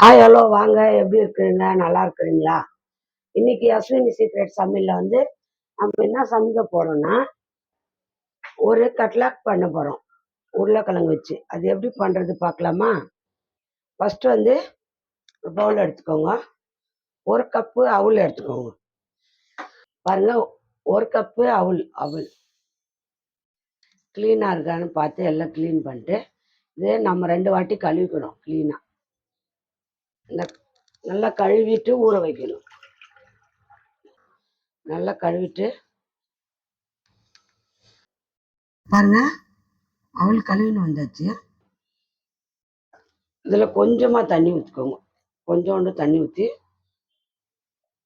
Hi hello வாங்க, எப்படி இருக்கிறீங்க? நல்லா இருக்கிறீங்களா? இன்னைக்கு அஸ்வினி சீக்ரெட் சமையல்ல நம்ம என்ன சமைக்க போறோம்னா ஒரு கட்லாக் பண்ண போறோம். உருளைக்கிழங்கு வச்சு அது எப்படி பண்றது பார்க்கலாமா? ஃபர்ஸ்ட் ஒரு பவுல் எடுத்துக்கோங்க. ஒரு கப்பு அவுள் எடுத்துக்கோங்க. பாருங்க, ஒரு கப்பு அவுள் அவுள் கிளீனா இருக்கான்னு பார்த்து எல்லாம் கிளீன் பண்ணிட்டு இது நம்ம 2 வாட்டி கழுவிக்கணும். கிளீனா நல்லா கழுவிட்டு ஊற வைக்கணும். நல்லா கழுவிட்டு பாருங்க, அவள் கழுவின்னு வந்தாச்சு. இதில் கொஞ்சமாக தண்ணி ஊற்றிக்கோங்க. கொஞ்சோண்டு தண்ணி ஊற்றி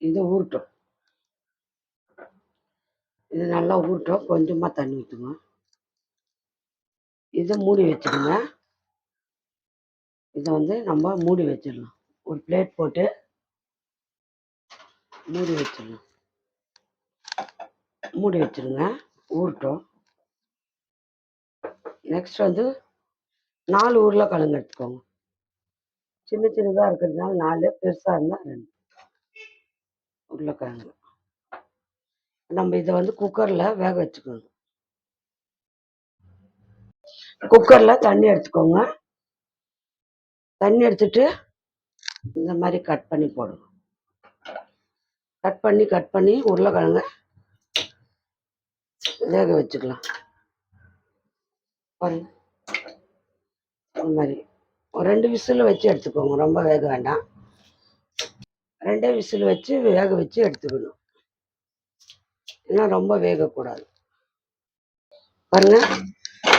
இது ஊறட்டும். இது நல்லா ஊறட்டும். கொஞ்சமாக தண்ணி ஊற்றுங்க. இதை மூடி வச்சுடுங்க. இதை நம்ம மூடி வச்சிடலாம். ஒரு பிளேட் போட்டு மூடி வச்சிடலாம். மூடி வச்சிடுங்க, ஊறட்டும். நெக்ஸ்ட் 4 உருளைக்கிழங்கு எடுத்துக்கோங்க. சின்ன சின்னதாக இருக்கிறதுனால 4, பெருசாக இருந்தால் 2 உருளைக்கிழங்கு. நம்ம இதை குக்கரில் வேக வச்சுக்கோங்க. குக்கரில் தண்ணி எடுத்துக்கோங்க. தண்ணி எடுத்துட்டு இந்த மாதிரி கட் பண்ணி போடுங்க. கட் பண்ணி உருளைக்கிழங்க வேக வச்சுக்கலாம். பாருங்க, இந்த மாதிரி ஒரு 2 விசில் வச்சு எடுத்துக்கோங்க. ரொம்ப வேக வேண்டாம். 2 விசில் வச்சு வேக வச்சு எடுத்துக்கணும். ஏன்னா ரொம்ப வேகக்கூடாது. பாருங்க,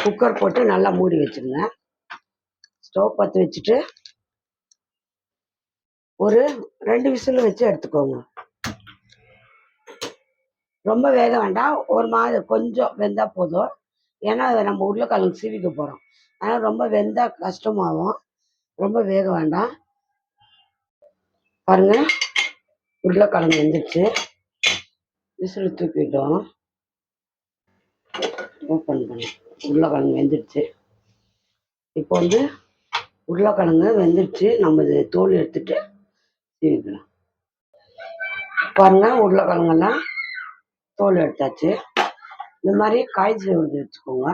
குக்கர் போட்டு நல்லா மூடி வச்சுருங்க. ஸ்டவ் பற்ற வச்சுட்டு ஒரு 2 விசில் வச்சு எடுத்துக்கோங்க. ரொம்ப வேக வேண்டாம். ஒரு மாதிரி கொஞ்சம் வெந்தால் போதும். ஏன்னா அதை நம்ம உருளைக்கிழங்கு சீவிக்க போகிறோம். அதனால் ரொம்ப வெந்தால் கஷ்டமாகும். ரொம்ப வேக வேண்டாம். பாருங்க, உருளைக்கிழங்கு வெந்துடுச்சு. விசில் தூக்கிட்டோம். ஓப்பன் பண்ணி உருளைக்கிழங்கு வெந்துடுச்சு. இப்போ உருளைக்கிழங்கு வெந்துடுச்சு. நம்ம இது தோல் எடுத்துட்டு சீவிக்கலாம். பாருங்க, உருளைக்கிழங்கெல்லாம் தோல் எடுத்தாச்சு. இந்த மாதிரி காய்ச்சி உருது வச்சுக்கோங்க.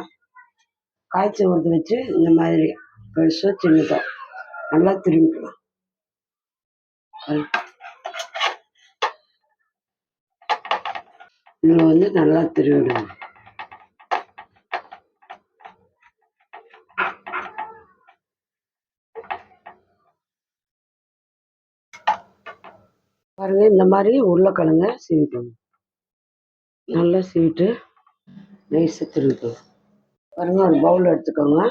காய்ச்சி உருது வச்சு இந்த மாதிரி பெருசு சின்னதாக நல்லா திரும்பிக்கலாம். இதில் நல்லா திருவிடுங்க. பாருங்க, இந்த மாதிரி உருளைக்கிழங்க சீவிக்கணும். நல்லா சீவிட்டு நைஸாக திருவிக்கணும். பாருங்க, ஒரு பவுல் எடுத்துக்கோங்க.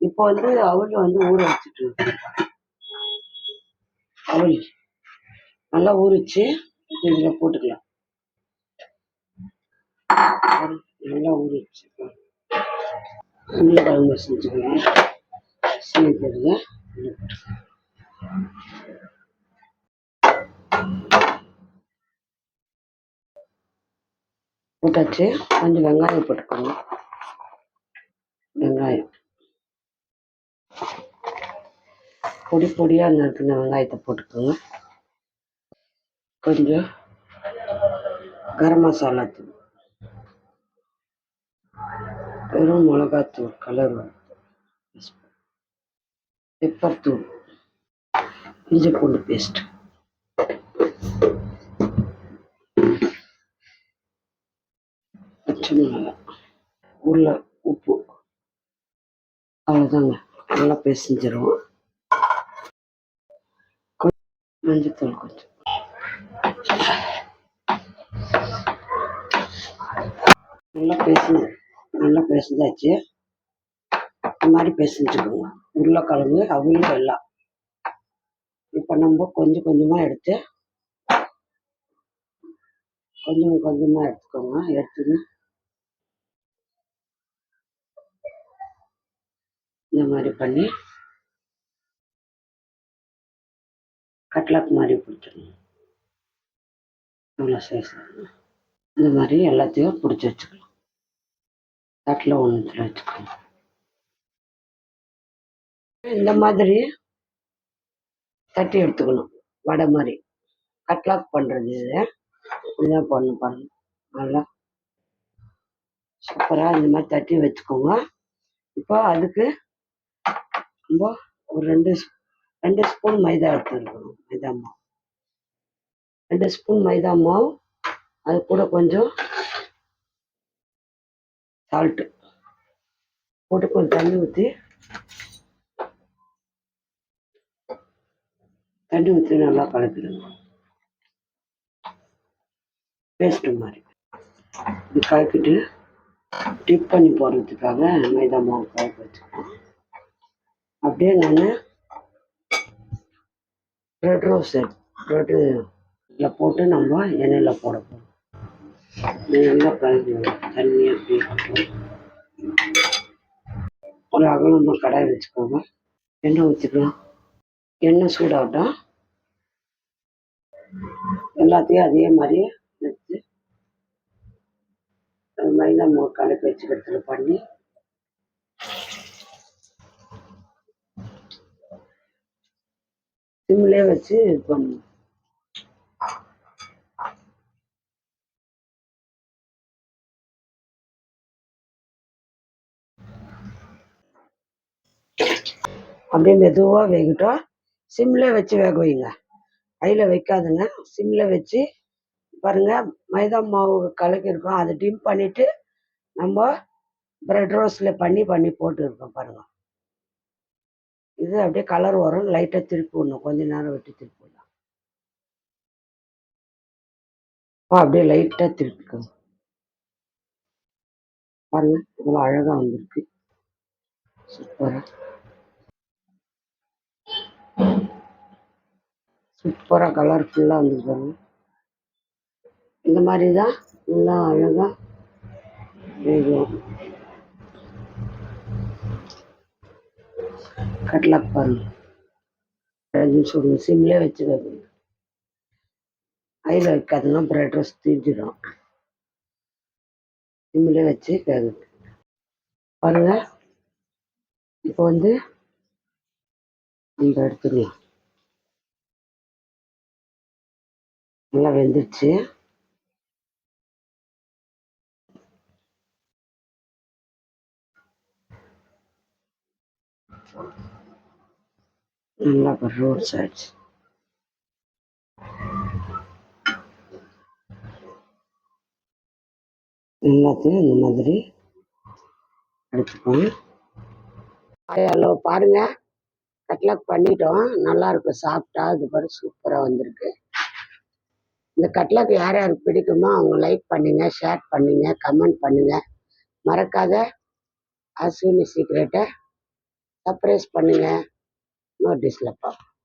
இப்போ அவள் ஊற வச்சுட்டு அவள் நல்லா ஊறிச்சு. இதில் போட்டுக்கலாம். நல்லா ஊறிச்சு. உருளைக்கிழங்கு செஞ்சுக்கோங்க. சீவிக்கிறதுங்க போட்டாச்சு. கொஞ்சம் வெங்காயம் போட்டுக்கோங்க. வெங்காயம் பொடி பொடியாக நறுக்கின வெங்காயத்தை போட்டுக்கோங்க. கொஞ்சம் கரம் மசாலா தூள், வெறும் மிளகாத்தூள், கலர் பெப்பர் தூள், இஞ்சி பூண்டு பேஸ்ட், பச்சை மிளகாய், உப்பு. அவ்வளோதாங்க. நல்லா பேசிஞ்சிருவோம். மஞ்சத்தூள் கொஞ்சம். நல்லா பேசிஞ்சாச்சு. இந்த மாதிரி பேசிஞ்சுக்கோங்க. உருளைக்கிழங்கு அவியல் எல்லாம். இப்போ நம்ம கொஞ்சம் கொஞ்சமாக எடுத்து எடுத்துக்கோங்க. எடுத்துன்னு இந்த மாதிரி பண்ணி கட்லட் மாதிரி பிடிச்சிக்கணும். இவ்வளோ சைஸ் இந்த மாதிரி எல்லாத்தையும் பிடிச்சி வச்சுக்கலாம். தட்டில் ஒன்றுத்தில் வச்சுக்கணும். இந்த மாதிரி தட்டி எடுத்துக்கணும். வடை மாதிரி கட்லாக் பண்ணுறது இது. இப்படிதான் பண்ணணும் பாருங்க. நல்லா சூப்பராக இந்த மாதிரி தட்டி வச்சுக்கோங்க. இப்போ அதுக்கு நம்ம ஒரு 2 ஸ்பூன் மைதா எடுத்துருக்கணும். மைதா மாவு 2 ஸ்பூன் மைதா மாவு, அது கூட கொஞ்சம் சால்ட்டு போட்டு கொஞ்சம் தண்ணி ஊற்றி நல்லா கலக்கிடணும். பேஸ்ட்டு மாதிரி இது கலக்கிட்டு டிப் பண்ணி போடுறதுக்காக மைதா மாவு கலக்கி வச்சுக்கோம். அப்படியே நான் ப்ரெட் ரோஸ்ட் ப்ரெட்டில் போட்டு நம்ம எண்ணெயில் போட போகிறோம். நல்லா கலக்கணும். தண்ணியாக அப்படியே ஒரு அகலமாக கடாய் வச்சுக்கோங்க. எண்ணெய் ஊற்றிக்கலாம். எண்ணெய் சூடாகட்டும். எல்லாத்தையும் அதே மாதிரி வச்சு மைதா மாவு கலக்கி வச்சுக்கிறதுல பண்ணி சிம்லேயே வச்சு இது பண்ணணும். அப்படியே மெதுவாக வேகட்டும். சிம்லேயே வச்சு வேக வைங்க. கையில் வைக்காதுங்க. சிம்மில் வச்சு பாருங்கள். மைதா மாவு கலக்கியிருக்கோம். அதை டிம் பண்ணிவிட்டு நம்ம ப்ரெட் ரோஸ்டில் பண்ணி போட்டுருக்கோம் பாருங்கள். இது அப்படியே கலர் வரும். லைட்டாக திருப்பி விடணும். கொஞ்ச நேரம் விட்டு திருப்பி விடலாம். அப்படியே லைட்டாக திருப்பிக்கோங்க. பாருங்கள் இவ்வளோ அழகாக வந்திருக்கு. சூப்பராக கலர்ஃபுல்லாக வந்துருக்கு பாருங்க. இந்த மாதிரி தான் நல்லா அழகாக வேகும். கட்லாக் பாருங்க. 2 நிமிஷம் சிம்லேயே வச்சு வைக்கணும். கையில் வைக்காதுன்னா ப்ரெட் ரோஸ்ட் தீஞ்சிடும். சிம்லேயே வச்சு வேகணும் பாருங்க. இப்போ வந்து நம்ம எடுத்துக்கலாம். நல்லா வெந்துருச்சு. நல்லா ரோல்ஸ் ஆயிடுச்சு. எல்லாத்தையும் இந்த மாதிரி எடுத்துக்கோங்க. ஹலோ பாருங்க, கட்லாக் பண்ணிட்டோம். நல்லா இருக்கும். சாப்பிட்டா இது பாரு சூப்பராக வந்திருக்கு. இந்த கட்லாக் யார் யாருக்கு பிடிக்குமோ அவங்க லைக் பண்ணுங்க, ஷேர் பண்ணுங்க, கமெண்ட் பண்ணுங்க. மறக்காத அஸ்வினி சீக்ரெட்டை சர்ப்ரைஸ் பண்ணுங்க. நோட்டீஸில் பார்ப்போம்.